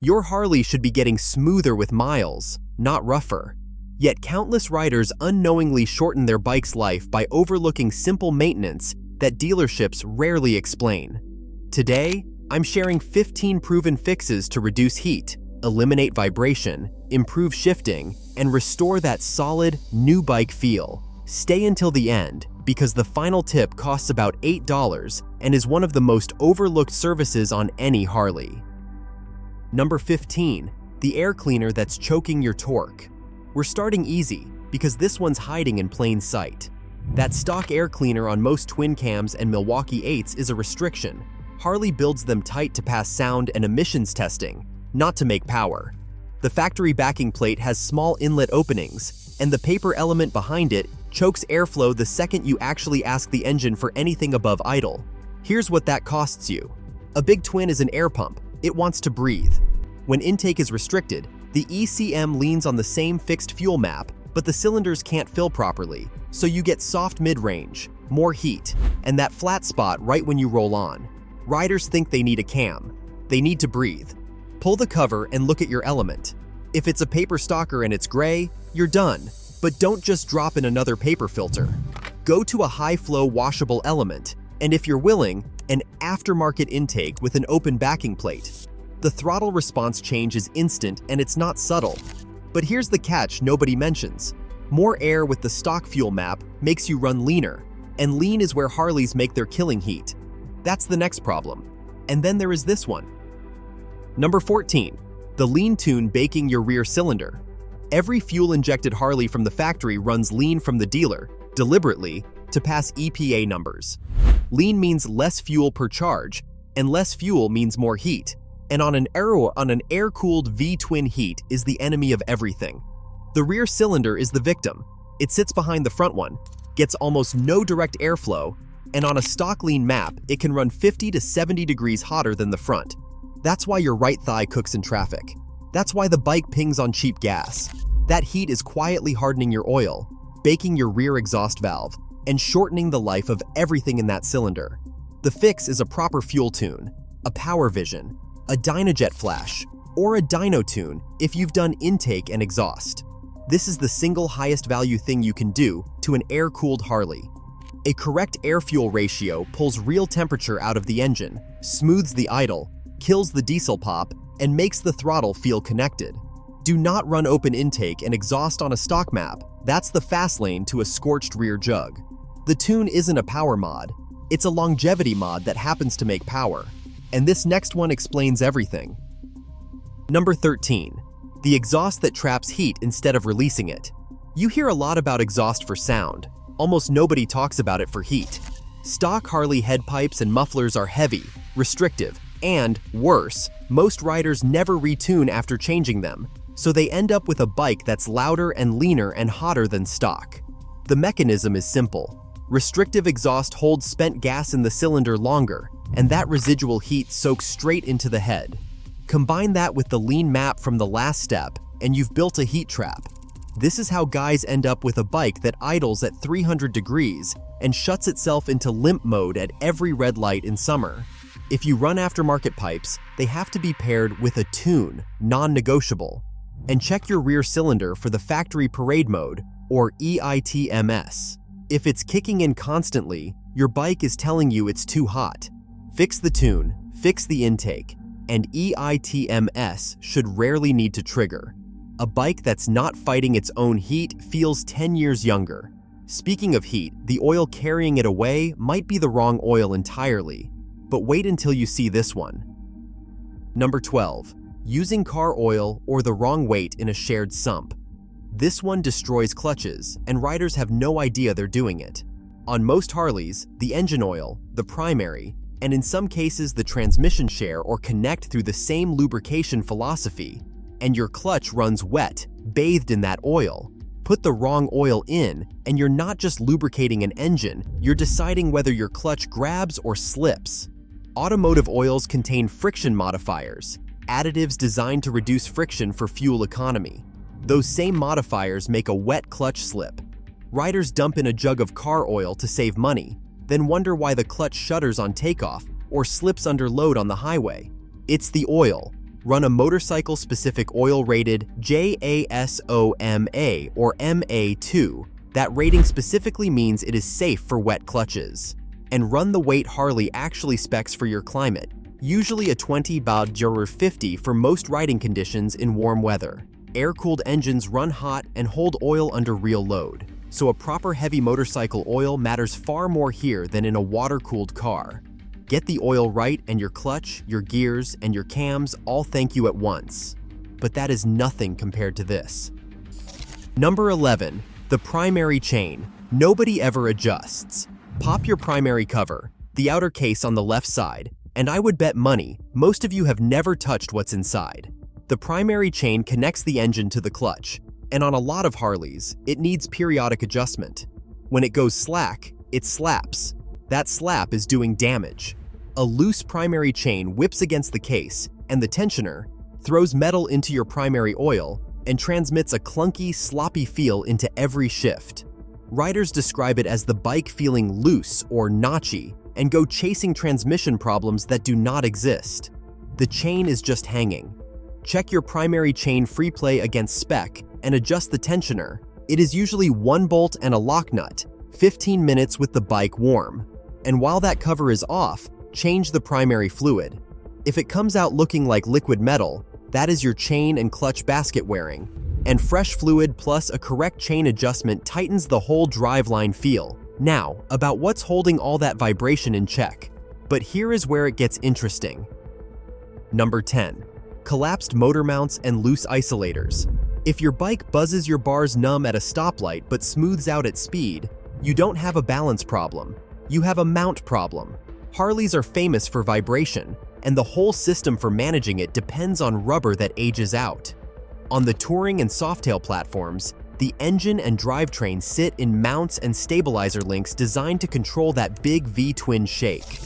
Your Harley should be getting smoother with miles, not rougher. Yet countless riders unknowingly shorten their bike's life by overlooking simple maintenance that dealerships rarely explain. Today, I'm sharing 15 proven fixes to reduce heat, eliminate vibration, improve shifting, and restore that solid, new bike feel. Stay until the end, because the final tip costs about $8 and is one of the most overlooked services on any Harley. Number 15. The air cleaner that's choking your torque. We're starting easy, because this one's hiding in plain sight. That stock air cleaner on most twin cams and Milwaukee 8s is a restriction. Harley builds them tight to pass sound and emissions testing, not to make power. The factory backing plate has small inlet openings, and the paper element behind it chokes airflow the second you actually ask the engine for anything above idle. Here's what that costs you. A big twin is an air pump. It wants to breathe. When intake is restricted, the ECM leans on the same fixed fuel map, but the cylinders can't fill properly, so you get soft mid-range, more heat, and that flat spot right when you roll on. Riders think they need a cam. They need to breathe. Pull the cover and look at your element. If it's a paper stalker and it's gray, you're done. But don't just drop in another paper filter. Go to a high-flow washable element, and if you're willing, an aftermarket intake with an open backing plate. The throttle response change is instant and it's not subtle. But here's the catch nobody mentions. More air with the stock fuel map makes you run leaner, and lean is where Harleys make their killing heat. That's the next problem. And then there is this one. Number 14. The lean tune baking your rear cylinder. Every fuel-injected Harley from the factory runs lean from the dealer, deliberately, to pass EPA numbers. Lean means less fuel per charge, and less fuel means more heat. And on an air-cooled V-twin, heat is the enemy of everything. The rear cylinder is the victim. It sits behind the front one, gets almost no direct airflow, and on a stock lean map, it can run 50 to 70 degrees hotter than the front. That's why your right thigh cooks in traffic. That's why the bike pings on cheap gas. That heat is quietly hardening your oil, baking your rear exhaust valve, and shortening the life of everything in that cylinder. The fix is a proper fuel tune, a power vision, a Dynajet flash, or a dyno tune if you've done intake and exhaust. This is the single highest value thing you can do to an air-cooled Harley. A correct air-fuel ratio pulls real temperature out of the engine, smooths the idle, kills the diesel pop, and makes the throttle feel connected. Do not run open intake and exhaust on a stock map. That's the fast lane to a scorched rear jug. The tune isn't a power mod. It's a longevity mod that happens to make power. And this next one explains everything. Number 13. The exhaust that traps heat instead of releasing it. You hear a lot about exhaust for sound. Almost nobody talks about it for heat. Stock Harley head pipes and mufflers are heavy, restrictive, and, worse, most riders never retune after changing them, so they end up with a bike that's louder and leaner and hotter than stock. The mechanism is simple. Restrictive exhaust holds spent gas in the cylinder longer, and that residual heat soaks straight into the head. Combine that with the lean map from the last step, and you've built a heat trap. This is how guys end up with a bike that idles at 300 degrees and shuts itself into limp mode at every red light in summer. If you run aftermarket pipes, they have to be paired with a tune, non-negotiable. And check your rear cylinder for the factory parade mode, or EITMS. If it's kicking in constantly, your bike is telling you it's too hot. Fix the tune, fix the intake, and EITMS should rarely need to trigger. A bike that's not fighting its own heat feels 10 years younger. Speaking of heat, the oil carrying it away might be the wrong oil entirely. But wait until you see this one. Number 12. Using car oil or the wrong weight in a shared sump. This one destroys clutches, and riders have no idea they're doing it. On most Harleys, the engine oil, the primary, and in some cases the transmission share or connect through the same lubrication philosophy, and your clutch runs wet, bathed in that oil. Put the wrong oil in, and you're not just lubricating an engine, you're deciding whether your clutch grabs or slips. Automotive oils contain friction modifiers, additives designed to reduce friction for fuel economy. Those same modifiers make a wet clutch slip. Riders dump in a jug of car oil to save money, then wonder why the clutch shudders on takeoff or slips under load on the highway. It's the oil. Run a motorcycle-specific oil rated JASOMA or MA2. That rating specifically means it is safe for wet clutches. And run the weight Harley actually specs for your climate, usually a 20-50 for most riding conditions in warm weather. Air-cooled engines run hot and hold oil under real load, so a proper heavy motorcycle oil matters far more here than in a water-cooled car. Get the oil right and your clutch, your gears, and your cams all thank you at once. But that is nothing compared to this. Number 11. The primary chain. Nobody ever adjusts. Pop your primary cover, the outer case on the left side, and I would bet money most of you have never touched what's inside. The primary chain connects the engine to the clutch, and on a lot of Harleys, it needs periodic adjustment. When it goes slack, it slaps. That slap is doing damage. A loose primary chain whips against the case, and the tensioner throws metal into your primary oil and transmits a clunky, sloppy feel into every shift. Riders describe it as the bike feeling loose or notchy and go chasing transmission problems that do not exist. The chain is just hanging. Check your primary chain free play against spec and adjust the tensioner. It is usually 1 bolt and a lock nut, 15 minutes with the bike warm. And while that cover is off, change the primary fluid. If it comes out looking like liquid metal, that is your chain and clutch basket wearing. And fresh fluid plus a correct chain adjustment tightens the whole driveline feel. Now, about what's holding all that vibration in check. But here is where it gets interesting. Number 10. Collapsed motor mounts and loose isolators. If your bike buzzes your bars numb at a stoplight but smooths out at speed, you don't have a balance problem. You have a mount problem. Harleys are famous for vibration, and the whole system for managing it depends on rubber that ages out. On the touring and softail platforms, the engine and drivetrain sit in mounts and stabilizer links designed to control that big V-twin shake.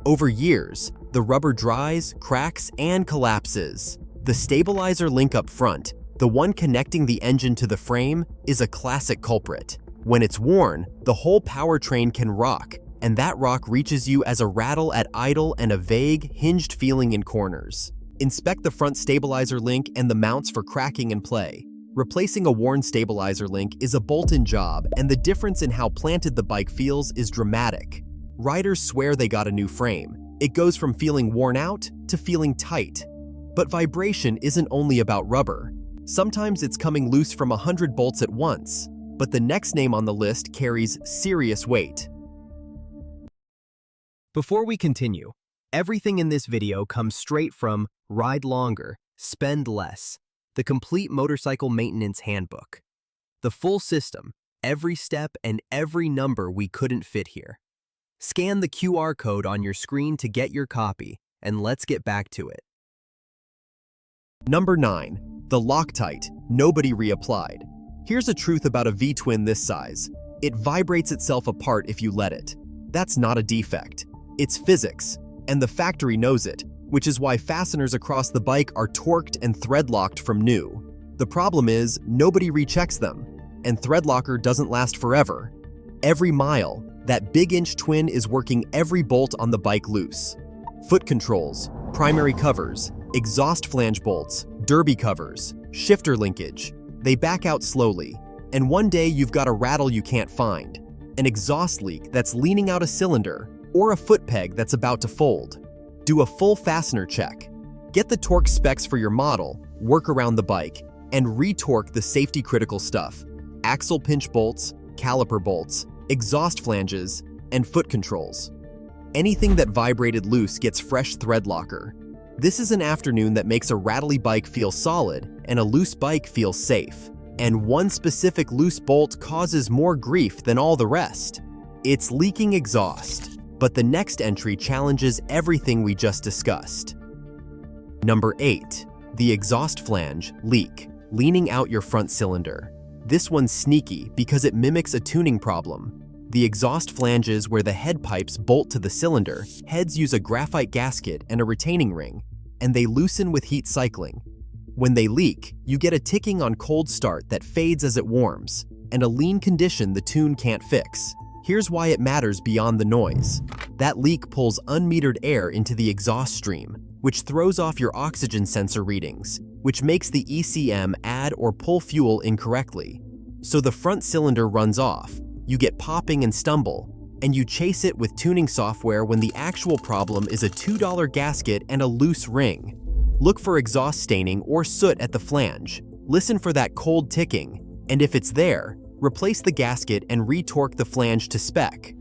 Over years, the rubber dries, cracks, and collapses. The stabilizer link up front, the one connecting the engine to the frame, is a classic culprit. When it's worn, the whole powertrain can rock, and that rock reaches you as a rattle at idle and a vague, hinged feeling in corners. Inspect the front stabilizer link and the mounts for cracking and play. Replacing a worn stabilizer link is a bolt-in job, and the difference in how planted the bike feels is dramatic. Riders swear they got a new frame. It goes from feeling worn out to feeling tight. But vibration isn't only about rubber. Sometimes it's coming loose from 100 bolts at once, but the next name on the list carries serious weight. Before we continue, everything in this video comes straight from Ride Longer, Spend Less, the complete motorcycle maintenance handbook. The full system, every step and every number we couldn't fit here. Scan the QR code on your screen to get your copy, and let's get back to it. Number 9. The Loctite, nobody reapplied. Here's a truth about a V-twin this size. It vibrates itself apart if you let it. That's not a defect. It's physics, and the factory knows it, which is why fasteners across the bike are torqued and thread-locked from new. The problem is, nobody rechecks them, and thread locker doesn't last forever. Every mile, that big inch twin is working every bolt on the bike loose. Foot controls, primary covers, exhaust flange bolts, derby covers, shifter linkage. They back out slowly, and one day you've got a rattle you can't find, an exhaust leak that's leaning out a cylinder, or a foot peg that's about to fold. Do a full fastener check. Get the torque specs for your model, work around the bike, and re-torque the safety-critical stuff: axle pinch bolts, caliper bolts, exhaust flanges, and foot controls. Anything that vibrated loose gets fresh thread locker. This is an afternoon that makes a rattly bike feel solid and a loose bike feel safe. And one specific loose bolt causes more grief than all the rest. It's leaking exhaust. But the next entry challenges everything we just discussed. Number 8. The exhaust flange leak, leaning out your front cylinder. This one's sneaky because it mimics a tuning problem. The exhaust flanges where the head pipes bolt to the cylinder, heads use a graphite gasket and a retaining ring, and they loosen with heat cycling. When they leak, you get a ticking on cold start that fades as it warms, and a lean condition the tune can't fix. Here's why it matters beyond the noise. That leak pulls unmetered air into the exhaust stream, which throws off your oxygen sensor readings, which makes the ECM add or pull fuel incorrectly. So the front cylinder runs off, you get popping and stumble, and you chase it with tuning software when the actual problem is a $2 gasket and a loose ring. Look for exhaust staining or soot at the flange. Listen for that cold ticking, and if it's there, replace the gasket and retorque the flange to spec.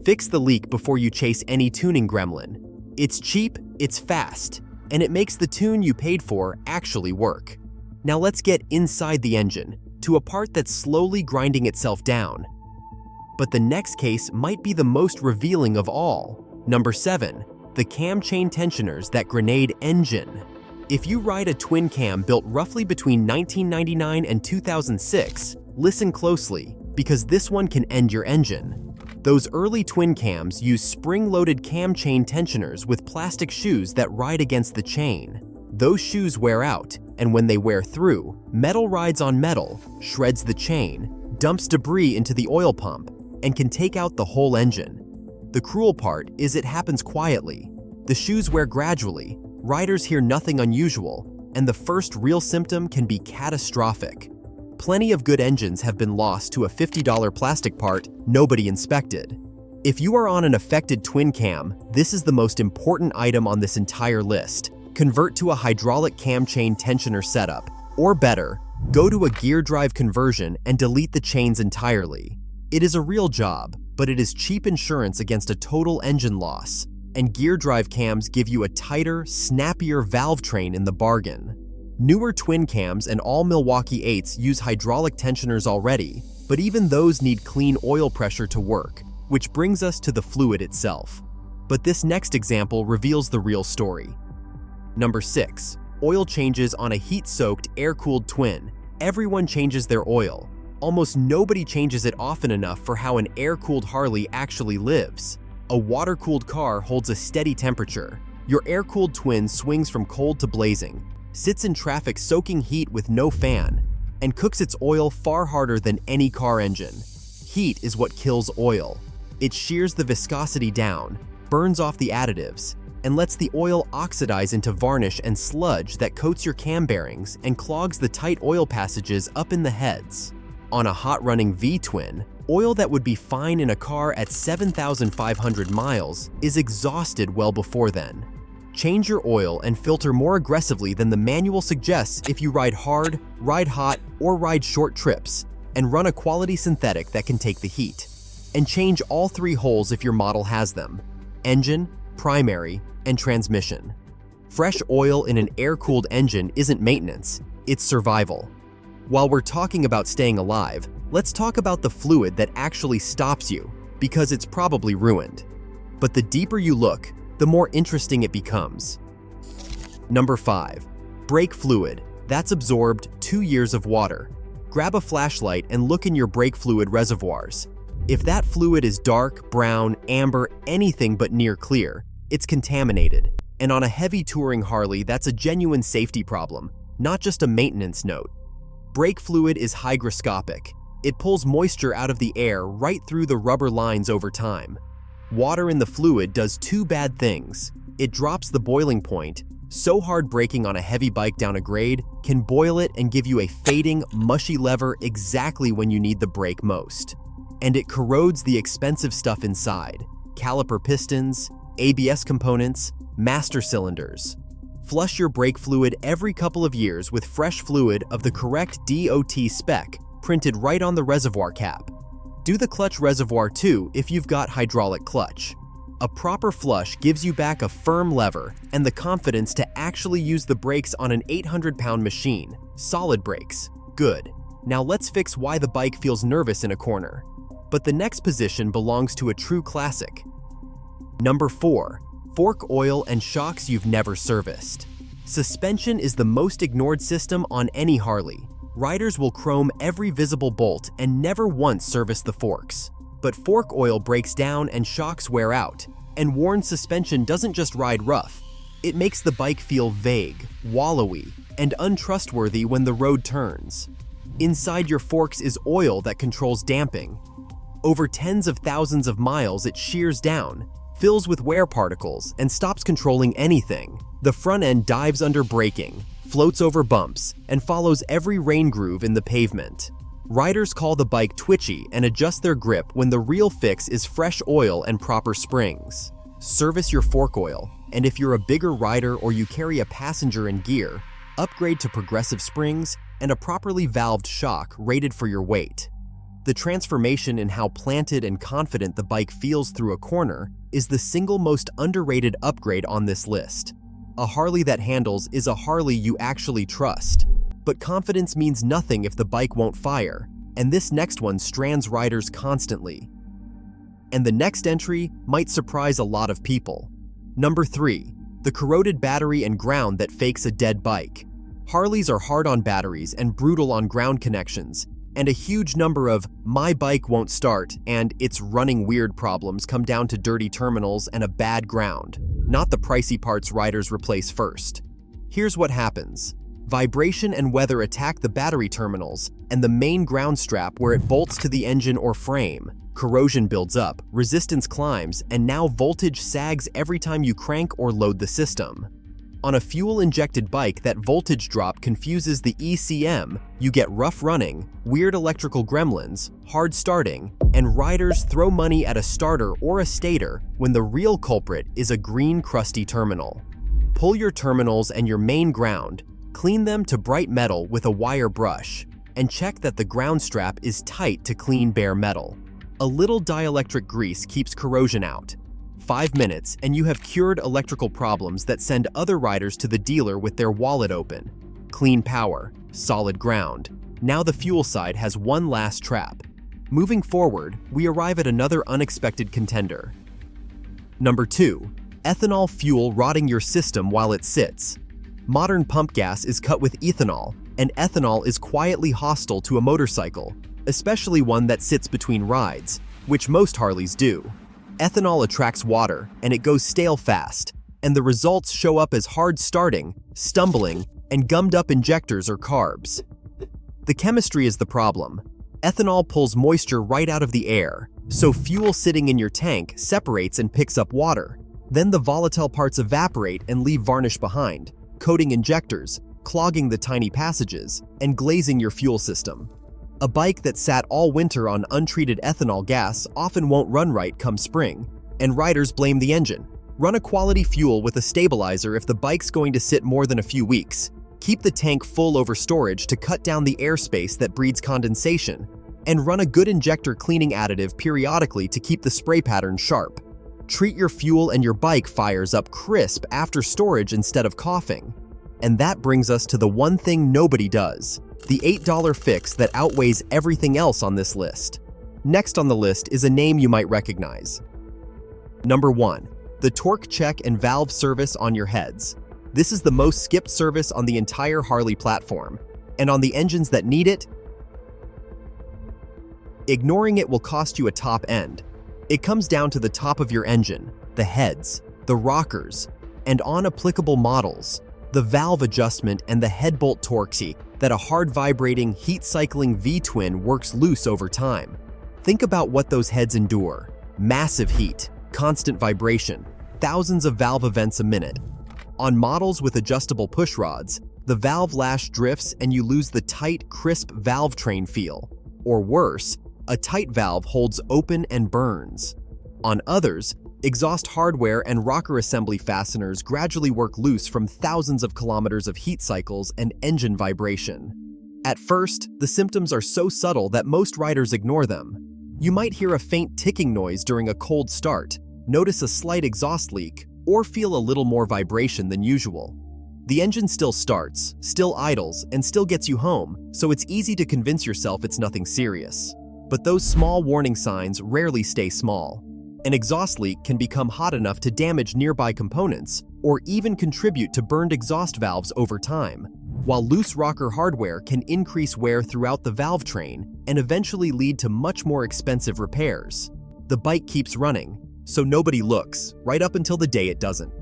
Fix the leak before you chase any tuning gremlin. It's cheap, it's fast, and it makes the tune you paid for actually work. Now let's get inside the engine, to a part that's slowly grinding itself down. But the next case might be the most revealing of all. Number 7. The cam chain tensioners that grenade engine. If you ride a twin cam built roughly between 1999 and 2006, listen closely, because this one can end your engine. Those early twin cams use spring-loaded cam chain tensioners with plastic shoes that ride against the chain. Those shoes wear out, and when they wear through, metal rides on metal, shreds the chain, dumps debris into the oil pump, and can take out the whole engine. The cruel part is it happens quietly. The shoes wear gradually, riders hear nothing unusual, and the first real symptom can be catastrophic. Plenty of good engines have been lost to a $50 plastic part nobody inspected. If you are on an affected twin cam, this is the most important item on this entire list. Convert to a hydraulic cam chain tensioner setup, or better, go to a gear drive conversion and delete the chains entirely. It is a real job, but it is cheap insurance against a total engine loss, and gear drive cams give you a tighter, snappier valve train in the bargain. Newer twin cams and all Milwaukee 8s use hydraulic tensioners already, but even those need clean oil pressure to work, which brings us to the fluid itself. But this next example reveals the real story. Number 6. Oil changes on a heat-soaked, air-cooled twin. Everyone changes their oil. Almost nobody changes it often enough for how an air-cooled Harley actually lives. A water-cooled car holds a steady temperature. Your air-cooled twin swings from cold to blazing, sits in traffic soaking heat with no fan, and cooks its oil far harder than any car engine. Heat is what kills oil. It shears the viscosity down, burns off the additives, and lets the oil oxidize into varnish and sludge that coats your cam bearings and clogs the tight oil passages up in the heads. On a hot-running V-twin, oil that would be fine in a car at 7,500 miles is exhausted well before then. Change your oil and filter more aggressively than the manual suggests if you ride hard, ride hot, or ride short trips, and run a quality synthetic that can take the heat. And change all 3 holes if your model has them: engine, primary, and transmission. Fresh oil in an air-cooled engine isn't maintenance, it's survival. While we're talking about staying alive, let's talk about the fluid that actually stops you, because it's probably ruined. But the deeper you look, the more interesting it becomes. Number 5. Brake fluid. That's absorbed 2 years of water. Grab a flashlight and look in your brake fluid reservoirs. If that fluid is dark, brown, amber, anything but near clear, it's contaminated. And on a heavy touring Harley, that's a genuine safety problem, not just a maintenance note. Brake fluid is hygroscopic. It pulls moisture out of the air right through the rubber lines over time. Water in the fluid does 2 bad things. It drops the boiling point. So hard braking on a heavy bike down a grade can boil it and give you a fading, mushy lever exactly when you need the brake most. And it corrodes the expensive stuff inside: caliper pistons, ABS components, master cylinders. Flush your brake fluid every couple of years with fresh fluid of the correct DOT spec printed right on the reservoir cap. Do the clutch reservoir too if you've got hydraulic clutch. A proper flush gives you back a firm lever and the confidence to actually use the brakes on an 800-pound machine. Solid brakes. Good. Now let's fix why the bike feels nervous in a corner. But the next position belongs to a true classic. Number 4. Fork oil and shocks you've never serviced. Suspension is the most ignored system on any Harley. Riders will chrome every visible bolt and never once service the forks. But fork oil breaks down and shocks wear out, and worn suspension doesn't just ride rough. It makes the bike feel vague, wallowy, and untrustworthy when the road turns. Inside your forks is oil that controls damping. Over tens of thousands of miles, it shears down, fills with wear particles, and stops controlling anything. The front end dives under braking, floats over bumps, and follows every rain groove in the pavement. Riders call the bike twitchy and adjust their grip when the real fix is fresh oil and proper springs. Service your fork oil, and if you're a bigger rider or you carry a passenger in gear, upgrade to progressive springs and a properly valved shock rated for your weight. The transformation in how planted and confident the bike feels through a corner is the single most underrated upgrade on this list. A Harley that handles is a Harley you actually trust. But confidence means nothing if the bike won't fire, and this next one strands riders constantly. And the next entry might surprise a lot of people. Number 3. The corroded battery and ground that fakes a dead bike. Harleys are hard on batteries and brutal on ground connections, and a huge number of "my bike won't start" and "it's running weird" problems come down to dirty terminals and a bad ground, not the pricey parts riders replace first. Here's what happens. Vibration and weather attack the battery terminals and the main ground strap where it bolts to the engine or frame. Corrosion builds up, resistance climbs, and now voltage sags every time you crank or load the system. On a fuel-injected bike, that voltage drop confuses the ECM, you get rough running, weird electrical gremlins, hard starting, and riders throw money at a starter or a stator when the real culprit is a green crusty terminal. Pull your terminals and your main ground, clean them to bright metal with a wire brush, and check that the ground strap is tight to clean bare metal. A little dielectric grease keeps corrosion out. 5 minutes and you have cured electrical problems that send other riders to the dealer with their wallet open. Clean power, solid ground. Now the fuel side has one last trap. Moving forward, we arrive at another unexpected contender. Number 2. Ethanol fuel rotting your system while it sits. Modern pump gas is cut with ethanol, and ethanol is quietly hostile to a motorcycle, especially one that sits between rides, which most Harleys do. Ethanol attracts water, and it goes stale fast, and the results show up as hard starting, stumbling, and gummed up injectors or carbs. The chemistry is the problem. Ethanol pulls moisture right out of the air, so fuel sitting in your tank separates and picks up water. Then the volatile parts evaporate and leave varnish behind, coating injectors, clogging the tiny passages, and glazing your fuel system. A bike that sat all winter on untreated ethanol gas often won't run right come spring, and riders blame the engine. Run a quality fuel with a stabilizer if the bike's going to sit more than a few weeks. Keep the tank full over storage to cut down the airspace that breeds condensation, and run a good injector cleaning additive periodically to keep the spray pattern sharp. Treat your fuel and your bike fires up crisp after storage instead of coughing. And that brings us to the one thing nobody does. The $8 fix that outweighs everything else on this list. Next on the list is a name you might recognize. Number 1. The torque check and valve service on your heads. This is the most skipped service on the entire Harley platform, and on the engines that need it, ignoring it will cost you a top end. It comes down to the top of your engine, the heads, the rockers, and on applicable models, the valve adjustment and the head bolt torque that a hard vibrating, heat-cycling V-twin works loose over time. Think about what those heads endure. Massive heat, constant vibration, thousands of valve events a minute. On models with adjustable push rods, the valve lash drifts and you lose the tight, crisp valve train feel. Or worse, a tight valve holds open and burns. On others, exhaust hardware and rocker assembly fasteners gradually work loose from thousands of kilometers of heat cycles and engine vibration. At first, the symptoms are so subtle that most riders ignore them. You might hear a faint ticking noise during a cold start, notice a slight exhaust leak, or feel a little more vibration than usual. The engine still starts, still idles, and still gets you home, so it's easy to convince yourself it's nothing serious. But those small warning signs rarely stay small. An exhaust leak can become hot enough to damage nearby components, or even contribute to burned exhaust valves over time, while loose rocker hardware can increase wear throughout the valve train and eventually lead to much more expensive repairs. The bike keeps running, so nobody looks, right up until the day it doesn't.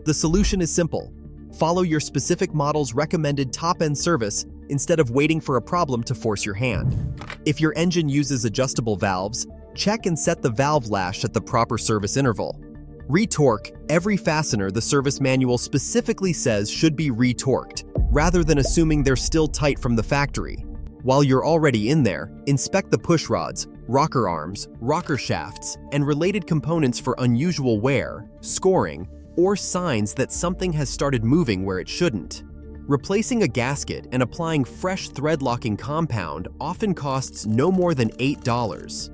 The solution is simple. Follow your specific model's recommended top-end service instead of waiting for a problem to force your hand. If your engine uses adjustable valves, check and set the valve lash at the proper service interval. Retorque every fastener the service manual specifically says should be retorqued, rather than assuming they're still tight from the factory. While you're already in there, inspect the push rods, rocker arms, rocker shafts, and related components for unusual wear, scoring, or signs that something has started moving where it shouldn't. Replacing a gasket and applying fresh thread-locking compound often costs no more than $8.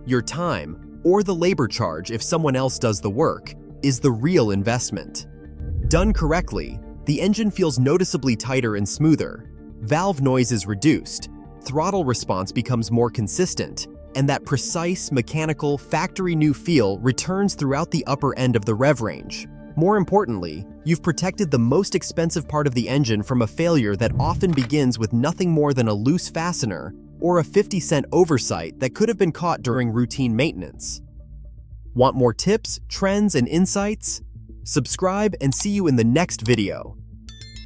Your time, or the labor charge if someone else does the work, is the real investment. Done correctly, the engine feels noticeably tighter and smoother, valve noise is reduced, throttle response becomes more consistent, and that precise, mechanical, factory-new feel returns throughout the upper end of the rev range. More importantly, you've protected the most expensive part of the engine from a failure that often begins with nothing more than a loose fastener or a 50-cent oversight that could have been caught during routine maintenance. Want more tips, trends, and insights? Subscribe and see you in the next video.